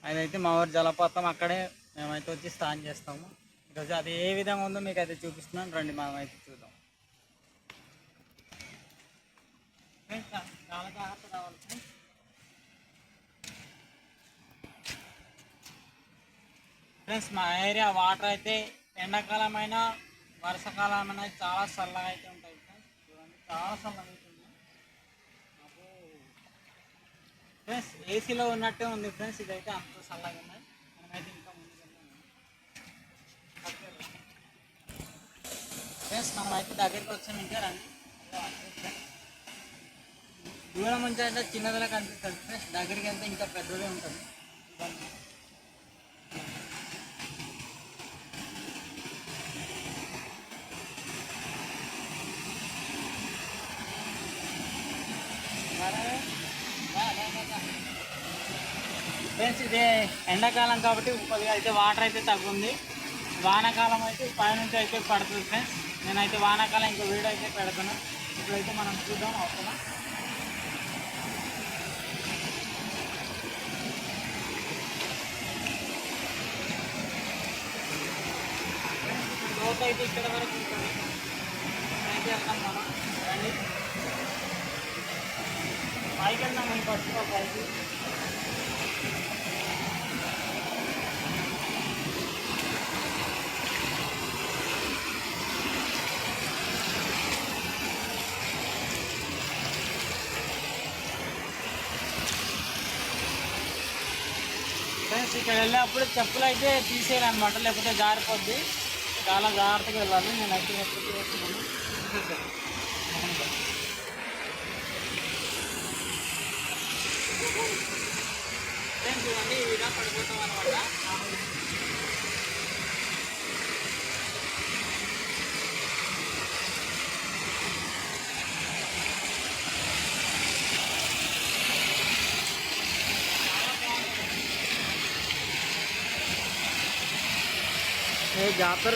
అదైతే మా ఊరు జలపాతం. అక్కడే మేమైతే వచ్చి స్నానం చేస్తాము. ఈరోజు అది ఏ విధంగా ఉందో మీకు అయితే చూపిస్తున్నాను, రండి మనం అయితే చూద్దాం. చాలా జాగ్రత్త రావాలి ఫ్రెండ్స్. మా ఏరియా వాటర్ అయితే ఎండాకాలం అయినా వర్షాకాలం అయినా చాలా చల్లగా అయితే ఉంటాయి ఫ్రెండ్స్. చూడండి చాలా చల్లగా అయితే ఉన్నాయి ఫ్రెండ్స్. ఏసీలో ఉన్నట్టే ఉంది ఫ్రెండ్స్. ఇదైతే అంత చల్లగా ఉన్నాయి. మనమైతే ఇంకా ముందుకెళ్తాము ఫ్రెండ్స్. మనం అయితే దగ్గరికి వచ్చాము. ఇంకా రండి. దూరం నుంచి అంటే చిన్నదిలా కనిపిస్తుంది ఫ్రెండ్స్. దగ్గరికి వెళ్తే ఇంకా పెద్దదే ఉంటుంది. ఫ్రెండ్స్ ఇది ఎండాకాలం కాబట్టి కొద్దిగా అయితే వాటర్ అయితే తగ్గుంది. వానాకాలం అయితే పైనుంచి అయితే పడుతుంది ఫ్రెండ్స్. నేనైతే వానాకాలం ఇంకో వీడియో అయితే పెడతాను. ఇప్పుడైతే మనం చూద్దాం అవసరం. లోతు అయితే ఇక్కడ వరకు ఉంటుంది. అయితే వెళ్తాం మనం. రండి పైకి వెళ్దాం. మనం ఫస్ట్ పైకి ఫ్రెండ్స్. ఇక్కడ వెళ్ళినప్పుడు చెప్పులు అయితే తీసేయాలన్నమాట, లేకపోతే జారిపోద్ది. చాలా జాగ్రత్తగా వెళ్ళాలి. నేనైతే ఎప్పుడు వేస్తున్నాను ఫ్రెండ్స్. ఇవన్నీ ఈ విధంగా పడిపోతాం అనమాట. जातर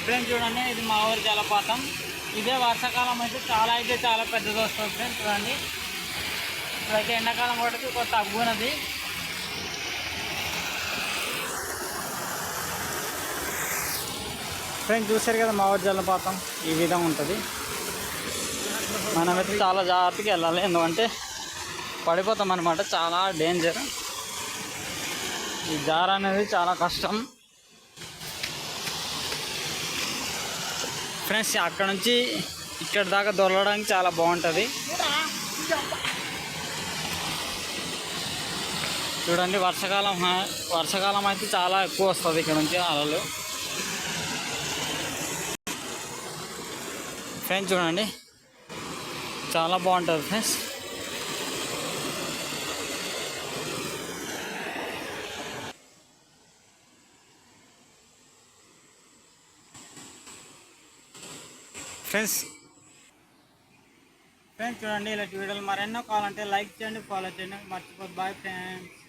ఫ్రెండ్స్ చూడండి, ఇది మా ఊరి జలపాతం. ఇదే వర్షాకాలం అయితే చాలా పెద్దది వస్తుంది ఫ్రెండ్స్. చూడండి ఇప్పుడైతే ఎండాకాలం కాబట్టి కొంత తగ్గునది. ఫ్రెండ్స్ చూసారు కదా, మా ఊరి జలపాతం ఈ విధంగా ఉంటుంది. మనమైతే చాలా జాగ్రత్తగా వెళ్ళాలి, ఎందుకంటే పడిపోతాం అన్నమాట. చాలా డేంజర్. ఈ జార అనేది చాలా కష్టం ఫ్రెండ్స్. అక్కడ నుంచి ఇక్కడ దాకా దొరలడానికి చాలా బాగుంటుంది. చూడండి వర్షాకాలం అయితే చాలా ఎక్కువ వస్తుంది ఇక్కడ నుంచి అలలు. ఫ్రెండ్స్ చూడండి చాలా బాగుంటుంది ఫ్రెండ్స్. ఫ్రెండ్స్ చూడండి ఇలాంటి వీడియోలు మరెన్నో కావాలంటే లైక్ చేయండి, ఫాలో చేయండి, మర్చిపోద్దు. Bye friends.